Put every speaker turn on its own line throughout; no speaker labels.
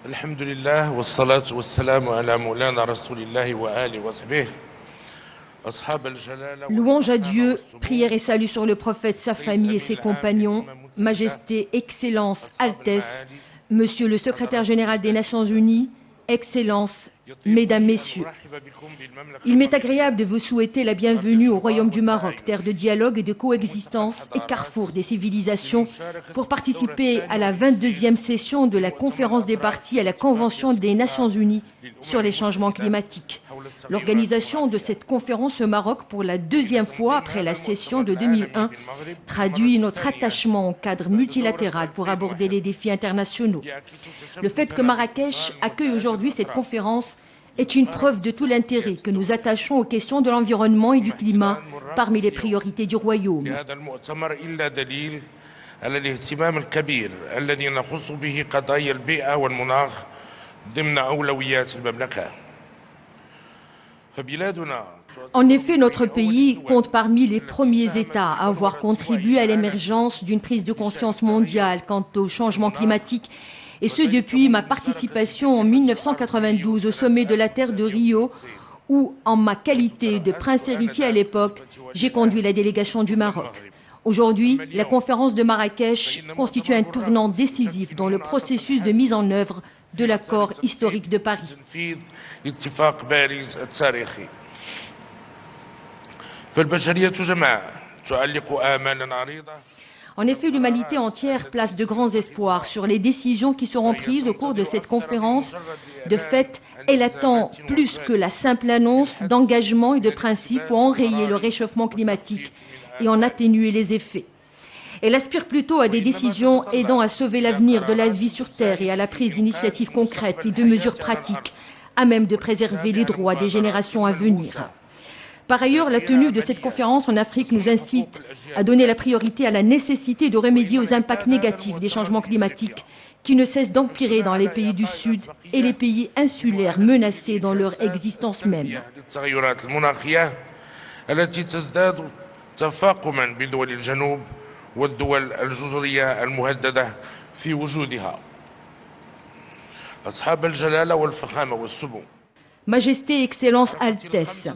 Alhamdulillah, wassalatu wassalamu ala moulana rasulillahi wa ali wa sahbihi.
Louange à Dieu, prière et salut sur le prophète, sa famille et ses compagnons, Majesté, Excellence, Altesse, Monsieur le secrétaire général des Nations Unies, Excellence, Mesdames, Messieurs. Il m'est agréable de vous souhaiter la bienvenue au Royaume du Maroc, terre de dialogue et de coexistence et carrefour des civilisations, pour participer à la 22e session de la conférence des parties à la Convention des Nations Unies sur les changements climatiques. L'organisation de cette conférence au Maroc pour la deuxième fois après la session de 2001 traduit notre attachement au cadre multilatéral pour aborder les défis internationaux. Le fait que Marrakech accueille aujourd'hui cette conférence est une preuve de tout l'intérêt que nous attachons aux questions de l'environnement et du climat parmi les priorités du Royaume. En effet, notre pays compte parmi les premiers États à avoir contribué à l'émergence d'une prise de conscience mondiale quant au changement climatique, et ce depuis ma participation en 1992 au sommet de la Terre de Rio, où, en ma qualité de prince héritier à l'époque, j'ai conduit la délégation du Maroc. Aujourd'hui, la conférence de Marrakech constitue un tournant décisif dans le processus de mise en œuvre de l'accord historique de Paris. En effet, l'humanité entière place de grands espoirs sur les décisions qui seront prises au cours de cette conférence. De fait, elle attend plus que la simple annonce d'engagement et de principe pour enrayer le réchauffement climatique et en atténuer les effets. Elle aspire plutôt à des décisions aidant à sauver l'avenir de la vie sur Terre et à la prise d'initiatives concrètes et de mesures pratiques à même de préserver les droits des générations à venir. Par ailleurs, la tenue de cette conférence en Afrique nous incite à donner la priorité à la nécessité de remédier aux impacts négatifs des changements climatiques qui ne cessent d'empirer dans les pays du Sud et les pays insulaires menacés dans leur existence même. Majesté, Excellence, Altesse.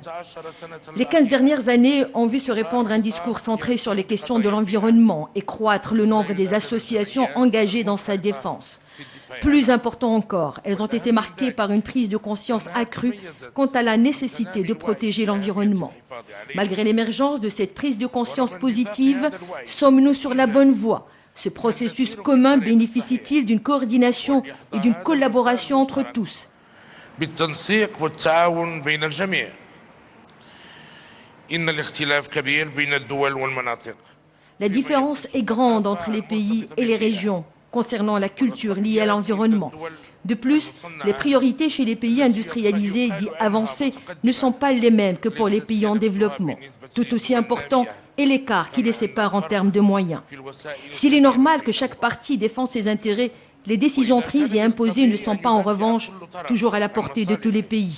Les 15 dernières années ont vu se répandre un discours centré sur les questions de l'environnement et croître le nombre des associations engagées dans sa défense. Plus important encore, elles ont été marquées par une prise de conscience accrue quant à la nécessité de protéger l'environnement. Malgré l'émergence de cette prise de conscience positive, sommes-nous sur la bonne voie ? Ce processus commun bénéficie-t-il d'une coordination et d'une collaboration entre tous ?
بالتنسيق والتعاون بين الجميع. إن الاختلاف كبير بين الدول والمناطق.
La différence est grande entre les pays et les régions concernant la culture liée à l'environnement. De plus, les priorités chez les pays industrialisés dits avancés ne sont pas les mêmes que pour les pays en développement. Tout aussi important est l'écart qui les sépare en termes de moyens. S'il est normal que chaque partie défende ses intérêts, les décisions prises et imposées ne sont pas en revanche toujours à la portée de tous les pays.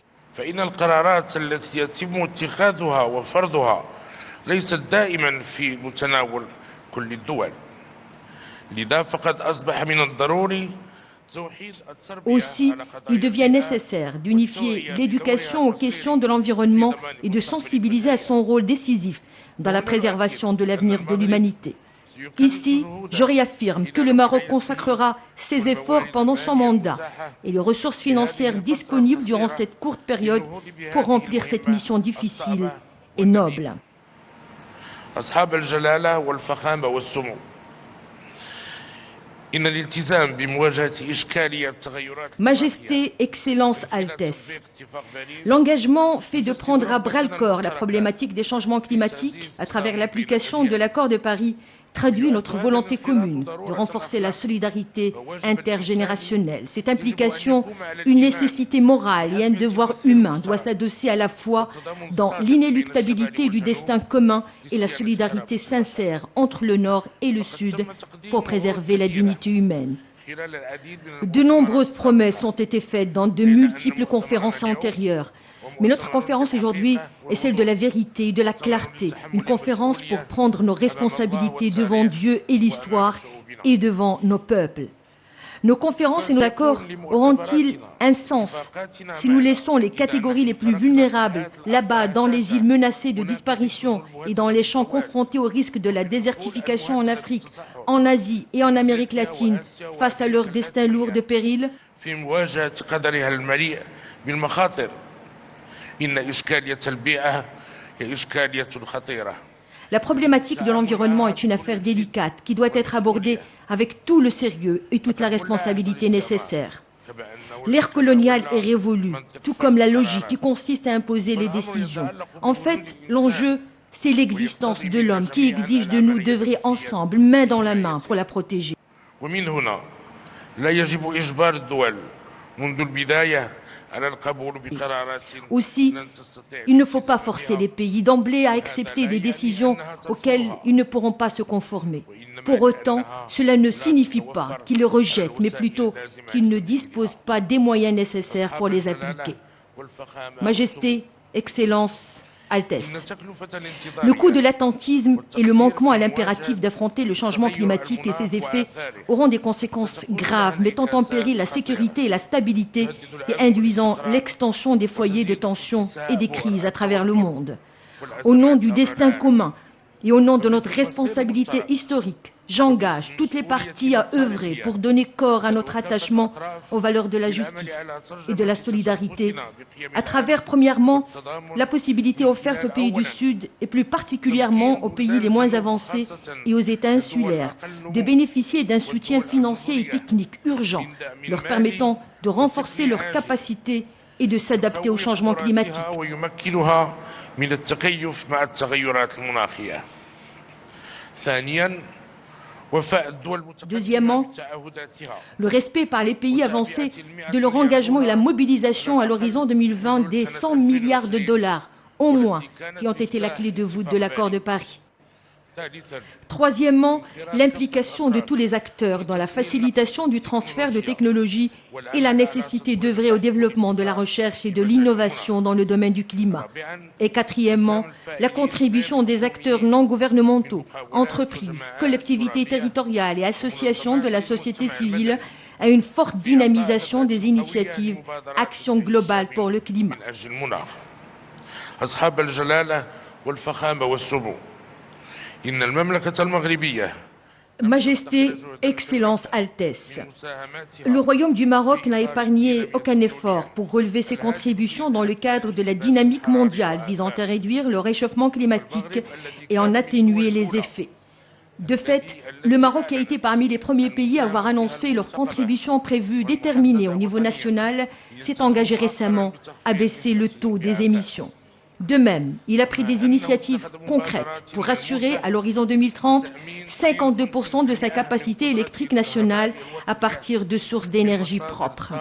Aussi, il devient nécessaire d'unifier l'éducation aux questions de l'environnement et de sensibiliser à son rôle décisif dans la préservation de l'avenir de l'humanité. Ici, je réaffirme que le Maroc consacrera ses efforts pendant son mandat et les ressources financières disponibles durant cette courte période pour remplir cette mission difficile et noble. Majesté, Excellence, Altesse. L'engagement fait de prendre à bras-le-corps la problématique des changements climatiques à travers l'application de l'accord de Paris traduit notre volonté commune de renforcer la solidarité intergénérationnelle. Cette implication, une nécessité morale et un devoir humain, doit s'adosser à la fois dans l'inéluctabilité du destin commun et la solidarité sincère entre le Nord et le Sud pour préserver la dignité humaine. De nombreuses promesses ont été faites dans de multiples conférences antérieures. Mais notre conférence aujourd'hui est celle de la vérité et de la clarté. Une conférence pour prendre nos responsabilités devant Dieu et l'histoire et devant nos peuples. Nos conférences et nos accords auront-ils un sens si nous laissons les catégories les plus vulnérables là-bas, dans les îles menacées de disparition et dans les champs confrontés au risque de la désertification en Afrique, en Asie et en Amérique latine, face à leur destin lourd de périls?
في مواجهة قدرها المليء بالمخاطر إن إشكالية البيئة هي إشكالية خطيرة.
La problématique de l'environnement est une affaire délicate qui doit être abordée avec tout le sérieux et toute la responsabilité nécessaire. L'ère coloniale est révolue, tout comme la logique qui consiste à imposer les décisions. En fait, l'enjeu, c'est l'existence de l'homme qui exige de nous d'œuvrer ensemble, main dans la main, pour la protéger.
ومن هنا لا يجب إجبار الدول منذ البداية على القبول بقرارات
Aussi,
لن تستطيع.
il ne faut pas forcer les pays d'emblée à accepter des décisions auxquelles ils ne pourront pas se conformer. Pour autant, cela ne signifie pas qu'ils les rejettent, mais plutôt qu'ils ne disposent pas des moyens nécessaires pour les appliquer. Majesté, Excellence, Altesse. Le coût de l'attentisme et le manquement à l'impératif d'affronter le changement climatique et ses effets auront des conséquences graves, mettant en péril la sécurité et la stabilité et induisant l'extension des foyers de tension et des crises à travers le monde. Au nom du destin commun et au nom de notre responsabilité historique, j'engage toutes les parties à œuvrer pour donner corps à notre attachement aux valeurs de la justice et de la solidarité, à travers, premièrement, la possibilité offerte aux pays du Sud et plus particulièrement aux pays les moins avancés et aux États insulaires de bénéficier d'un soutien financier et technique urgent, leur permettant de renforcer leurs capacités et de s'adapter au changement climatique.
ويمكنها من التكيف مع التغيرات المناخية. ثانياً
Deuxièmement, le respect par les pays avancés de leur engagement et la mobilisation à l'horizon 2020 des 100 milliards de dollars, au moins, qui ont été la clé de voûte de l'accord de Paris. Troisièmement, l'implication de tous les acteurs dans la facilitation du transfert de technologies et la nécessité d'œuvrer au développement de la recherche et de l'innovation dans le domaine du climat. Et quatrièmement, la contribution des acteurs non gouvernementaux, entreprises, collectivités territoriales et associations de la société civile à une forte dynamisation des initiatives Action globale pour le climat. Majesté, Excellence, Altesse. Le Royaume du Maroc n'a épargné aucun effort pour relever ses contributions dans le cadre de la dynamique mondiale visant à réduire le réchauffement climatique et en atténuer les effets. De fait, le Maroc a été parmi les premiers pays à avoir annoncé leur contribution prévue déterminée au niveau national, s'est engagé récemment à baisser le taux des émissions. De même, il a pris des initiatives concrètes pour assurer à l'horizon 2030 52% de sa capacité électrique nationale à partir de sources d'énergie propres.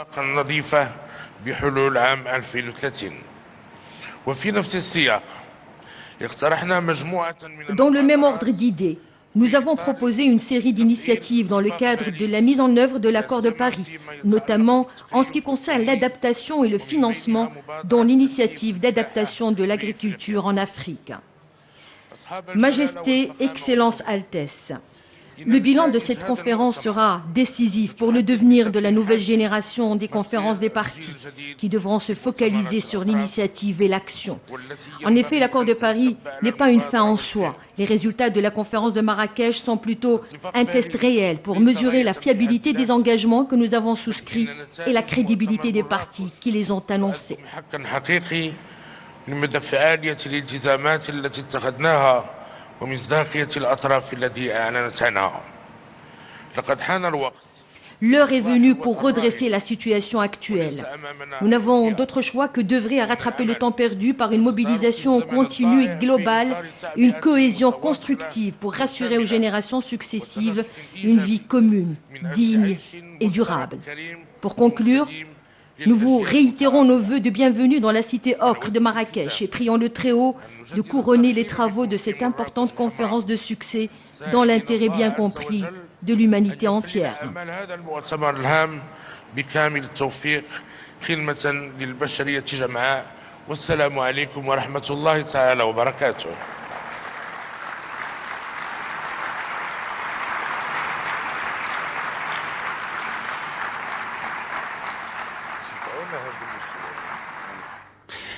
Dans le même ordre d'idées, nous avons proposé une série d'initiatives dans le cadre de la mise en œuvre de l'accord de Paris, notamment en ce qui concerne l'adaptation et le financement, dont l'initiative d'adaptation de l'agriculture en Afrique. Majesté, Excellence, Altesse. Le bilan de cette conférence sera décisif pour le devenir de la nouvelle génération des conférences des parties, qui devront se focaliser sur l'initiative et l'action. En effet, l'accord de Paris n'est pas une fin en soi. Les résultats de la conférence de Marrakech sont plutôt un test réel pour mesurer la fiabilité des engagements que nous avons souscrits et la crédibilité des parties qui les ont annoncés. ومصداقية الأطراف التي أعلنت عنها. لقد حان الوقت. L'heure est venue pour redresser la situation actuelle. Nous n'avons d'autre choix que d'œuvrer à rattraper le temps perdu par une mobilisation continue et globale, une cohésion constructive pour rassurer aux générations successives une vie commune, digne et durable. Pour conclure, nous vous réitérons nos vœux de bienvenue dans la cité ocre de Marrakech et prions le Très-Haut de couronner les travaux de cette importante conférence de succès dans l'intérêt bien compris de l'humanité entière.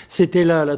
C'était là la